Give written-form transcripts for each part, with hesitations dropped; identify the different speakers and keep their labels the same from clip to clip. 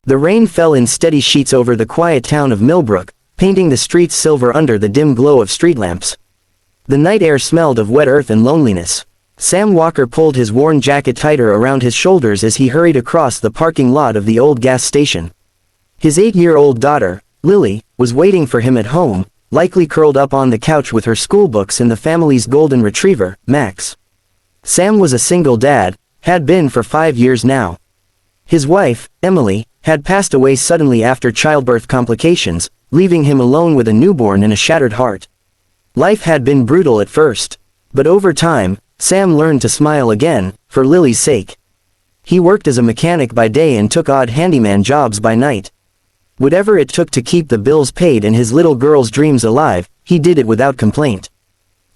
Speaker 1: The rain fell in steady sheets over the quiet town of Millbrook, painting the streets silver under the dim glow of street lamps. The night air smelled of wet earth and loneliness. Sam Walker pulled his worn jacket tighter around his shoulders as he hurried across the parking lot of the old gas station. His 8-year-old daughter, Lily, was waiting for him at home, likely curled up on the couch with her schoolbooks and the family's golden retriever, Max. Sam was a single dad, had been for 5 years now. His wife, Emily, had passed away suddenly after childbirth complications, leaving him alone with a newborn and a shattered heart. Life had been brutal at first, but over time, Sam learned to smile again, for Lily's sake. He worked as a mechanic by day and took odd handyman jobs by night. Whatever it took to keep the bills paid and his little girl's dreams alive, he did it without complaint.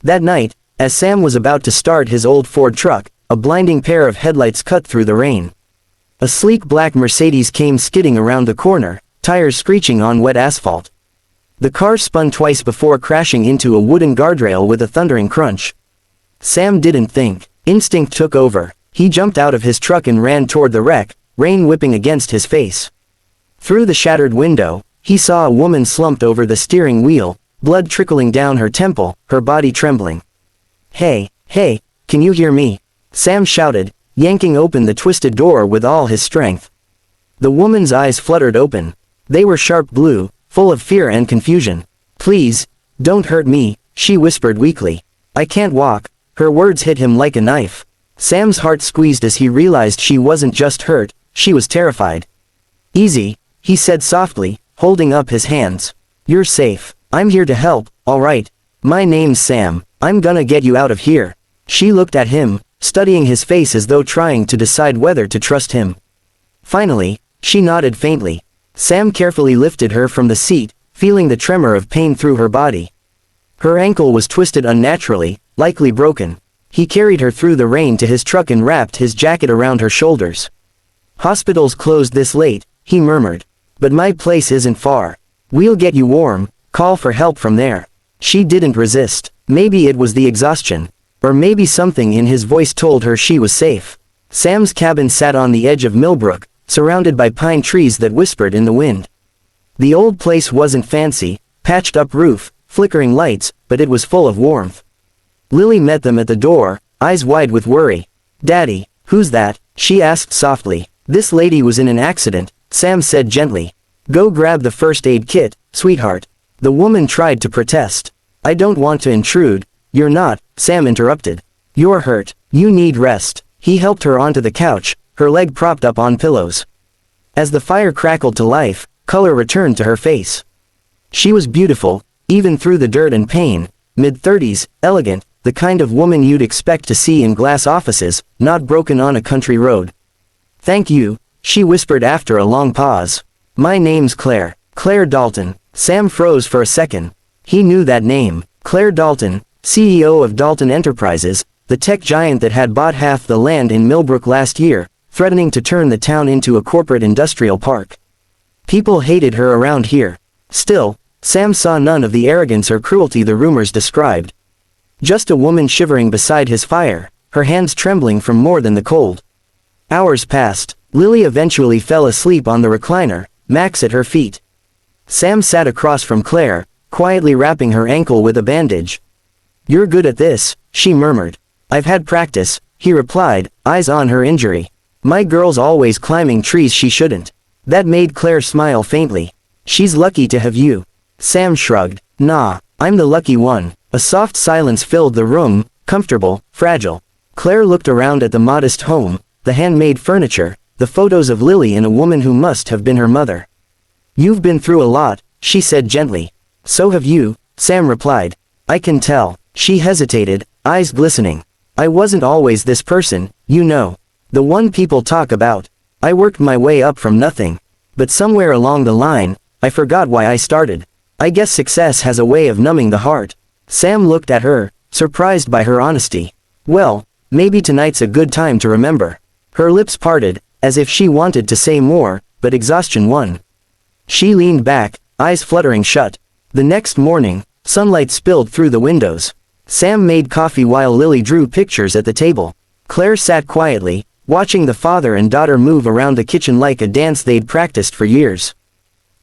Speaker 1: That night, as Sam was about to start his old Ford truck, a blinding pair of headlights cut through the rain. A sleek black Mercedes came skidding around the corner, tires screeching on wet asphalt. The car spun twice before crashing into a wooden guardrail with a thundering crunch. Sam didn't think. Instinct took over. He jumped out of his truck and ran toward the wreck, rain whipping against his face. Through the shattered window, he saw a woman slumped over the steering wheel, blood trickling down her temple, her body trembling. "Hey, hey, can you hear me?" Sam shouted, yanking open the twisted door with all his strength. The woman's eyes fluttered open. They were sharp blue, full of fear and confusion. "Please, don't hurt me," she whispered weakly. "I can't walk." Her words hit him like a knife. Sam's heart squeezed as he realized she wasn't just hurt, she was terrified. "Easy," he said softly, holding up his hands. "You're safe. I'm here to help, all right? My name's Sam. I'm gonna get you out of here." She looked at him, studying his face as though trying to decide whether to trust him. Finally, she nodded faintly. Sam carefully lifted her from the seat, feeling the tremor of pain through her body. Her ankle was twisted unnaturally, likely broken. He carried her through the rain to his truck and wrapped his jacket around her shoulders. "Hospitals closed this late," he murmured. "But my place isn't far. We'll get you warm, call for help from there." She didn't resist. Maybe it was the exhaustion. Or maybe something in his voice told her she was safe. Sam's cabin sat on the edge of Millbrook, surrounded by pine trees that whispered in the wind. The old place wasn't fancy, patched-up roof, flickering lights, but it was full of warmth. Lily met them at the door, eyes wide with worry. "Daddy, who's that?" she asked softly. "This lady was in an accident," Sam said gently. "Go grab the first aid kit, sweetheart." The woman tried to protest. "I don't want to intrude." "You're not," Sam interrupted. "You're hurt. You need rest." He helped her onto the couch, her leg propped up on pillows. As the fire crackled to life, color returned to her face. She was beautiful, even through the dirt and pain, mid-30s, elegant, the kind of woman you'd expect to see in glass offices, not broken on a country road. "Thank you," she whispered after a long pause. "My name's Claire. Claire Dalton." Sam froze for a second. He knew that name. Claire Dalton, CEO of Dalton Enterprises, the tech giant that had bought half the land in Millbrook last year, threatening to turn the town into a corporate industrial park. People hated her around here. Still, Sam saw none of the arrogance or cruelty the rumors described. Just a woman shivering beside his fire, her hands trembling from more than the cold. Hours passed. Lily eventually fell asleep on the recliner, Max at her feet. Sam sat across from Claire, quietly wrapping her ankle with a bandage. "You're good at this," she murmured. "I've had practice," he replied, eyes on her injury. "My girl's always climbing trees she shouldn't." That made Claire smile faintly. "She's lucky to have you." Sam shrugged. "Nah, I'm the lucky one." A soft silence filled the room, comfortable, fragile. Claire looked around at the modest home, the handmade furniture, the photos of Lily and a woman who must have been her mother. "You've been through a lot," she said gently. "So have you," Sam replied. "I can tell." She hesitated, eyes glistening. "I wasn't always this person, you know. The one people talk about. I worked my way up from nothing. But somewhere along the line, I forgot why I started. I guess success has a way of numbing the heart." Sam looked at her, surprised by her honesty. "Well, maybe tonight's a good time to remember." Her lips parted, as if she wanted to say more, but exhaustion won. She leaned back, eyes fluttering shut. The next morning, sunlight spilled through the windows. Sam made coffee while Lily drew pictures at the table. Claire sat quietly, watching the father and daughter move around the kitchen like a dance they'd practiced for years.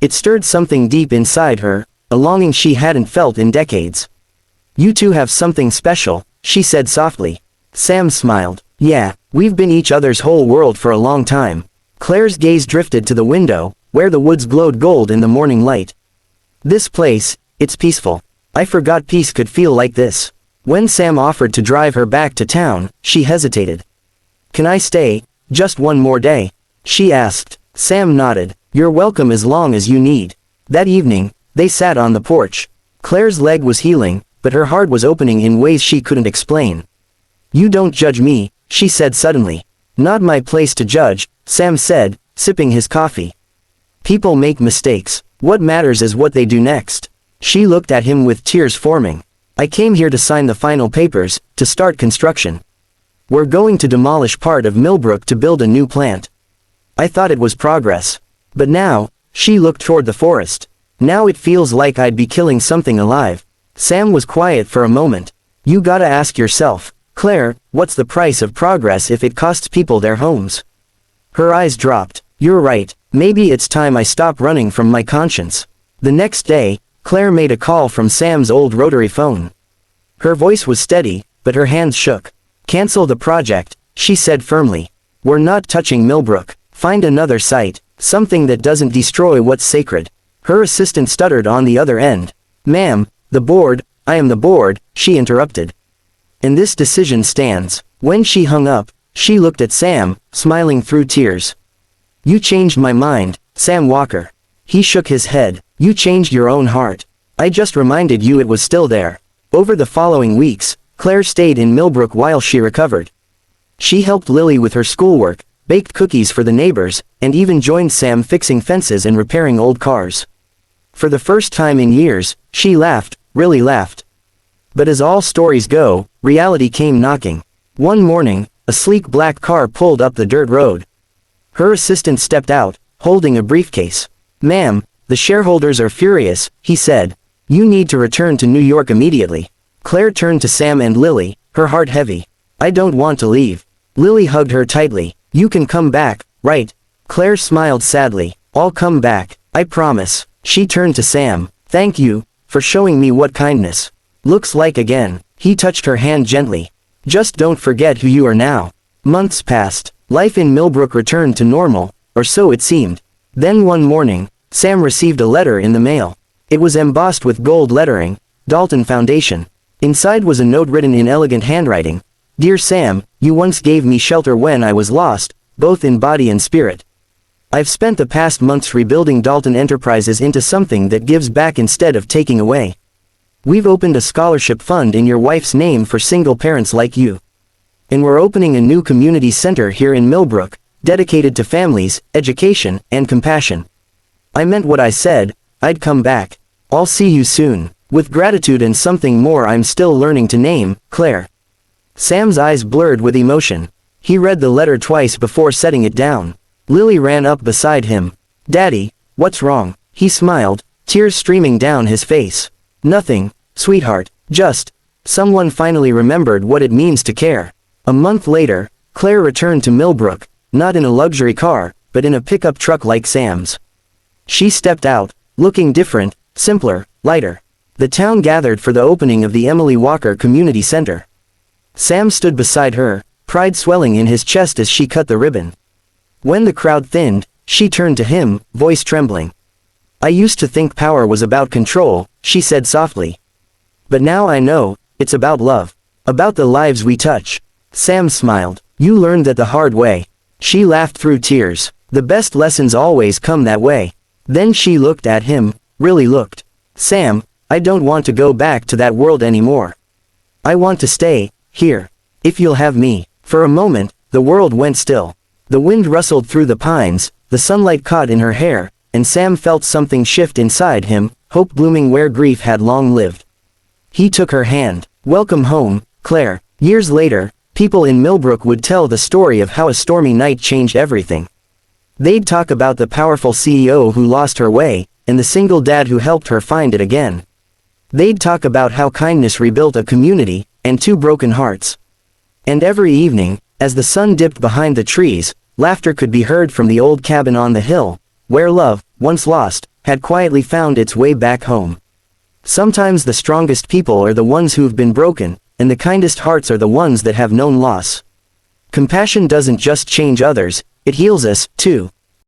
Speaker 1: It stirred something deep inside her, a longing she hadn't felt in decades. "You two have something special," she said softly. Sam smiled. "Yeah, we've been each other's whole world for a long time." Claire's gaze drifted to the window, where the woods glowed gold in the morning light. "This place, it's peaceful. I forgot peace could feel like this." When Sam offered to drive her back to town, she hesitated. "Can I stay, just one more day?" she asked. Sam nodded. "You're welcome as long as you need." That evening, they sat on the porch. Claire's leg was healing, but her heart was opening in ways she couldn't explain. "You don't judge me," she said suddenly. "Not my place to judge," Sam said, sipping his coffee. "People make mistakes. What matters is what they do next." She looked at him with tears forming. "I came here to sign the final papers, to start construction. We're going to demolish part of Millbrook to build a new plant." I thought it was progress. But now, she looked toward the forest. "Now it feels like I'd be killing something alive." Sam was quiet for a moment. "You gotta ask yourself, Claire, what's the price of progress if it costs people their homes?" Her eyes dropped. "You're right, maybe it's time I stop running from my conscience." The next day, Claire made a call from Sam's old rotary phone. Her voice was steady, but her hands shook. "Cancel the project," she said firmly. "We're not touching Millbrook. Find another site, something that doesn't destroy what's sacred." Her assistant stuttered on the other end. "Ma'am, the board, I am the board," she interrupted. "And this decision stands." When she hung up, she looked at Sam, smiling through tears. "You changed my mind, Sam Walker." He shook his head. "You changed your own heart. I just reminded you it was still there." Over the following weeks, Claire stayed in Millbrook while she recovered. She helped Lily with her schoolwork, baked cookies for the neighbors, and even joined Sam fixing fences and repairing old cars. For the first time in years, she laughed, really laughed. But as all stories go, reality came knocking. One morning, a sleek black car pulled up the dirt road. Her assistant stepped out, holding a briefcase. "Ma'am, the shareholders are furious," he said. "You need to return to New York immediately." Claire turned to Sam and Lily, her heart heavy. "I don't want to leave." Lily hugged her tightly. "You can come back, right?" Claire smiled sadly. "I'll come back, I promise." She turned to Sam. "Thank you, for showing me what kindness looks like again." He touched her hand gently. "Just don't forget who you are now." Months passed. Life in Millbrook returned to normal, or so it seemed. Then one morning, Sam received a letter in the mail. It was embossed with gold lettering, Dalton Foundation. Inside was a note written in elegant handwriting. "Dear Sam, you once gave me shelter when I was lost, both in body and spirit. I've spent the past months rebuilding Dalton Enterprises into something that gives back instead of taking away. We've opened a scholarship fund in your wife's name for single parents like you. And we're opening a new community center here in Millbrook, dedicated to families, education, and compassion. I meant what I said, I'd come back. I'll see you soon. With gratitude and something more I'm still learning to name, Claire." Sam's eyes blurred with emotion. He read the letter twice before setting it down. Lily ran up beside him. "Daddy, what's wrong?" He smiled, tears streaming down his face. "Nothing, sweetheart, just..." Someone finally remembered what it means to care. A month later, Claire returned to Millbrook, not in a luxury car, but in a pickup truck like Sam's. She stepped out, looking different, simpler, lighter. The town gathered for the opening of the Emily Walker Community Center. Sam stood beside her, pride swelling in his chest as she cut the ribbon. When the crowd thinned, she turned to him, voice trembling. "I used to think power was about control," she said softly. "But now I know, it's about love. About the lives we touch." Sam smiled. "You learned that the hard way." She laughed through tears. "The best lessons always come that way." Then she looked at him, really looked. "Sam, I don't want to go back to that world anymore. I want to stay here. If you'll have me." For a moment, the world went still. The wind rustled through the pines, the sunlight caught in her hair, and Sam felt something shift inside him, hope blooming where grief had long lived. He took her hand. "Welcome home, Claire." Years later, people in Millbrook would tell the story of how a stormy night changed everything. They'd talk about the powerful CEO who lost her way, and the single dad who helped her find it again. They'd talk about how kindness rebuilt a community, and two broken hearts. And every evening, As the sun dipped behind the trees, laughter could be heard from the old cabin on the hill, where love, once lost, had quietly found its way back home. Sometimes the strongest people are the ones who've been broken, and the kindest hearts are the ones that have known loss. Compassion doesn't just change others, it heals us, too.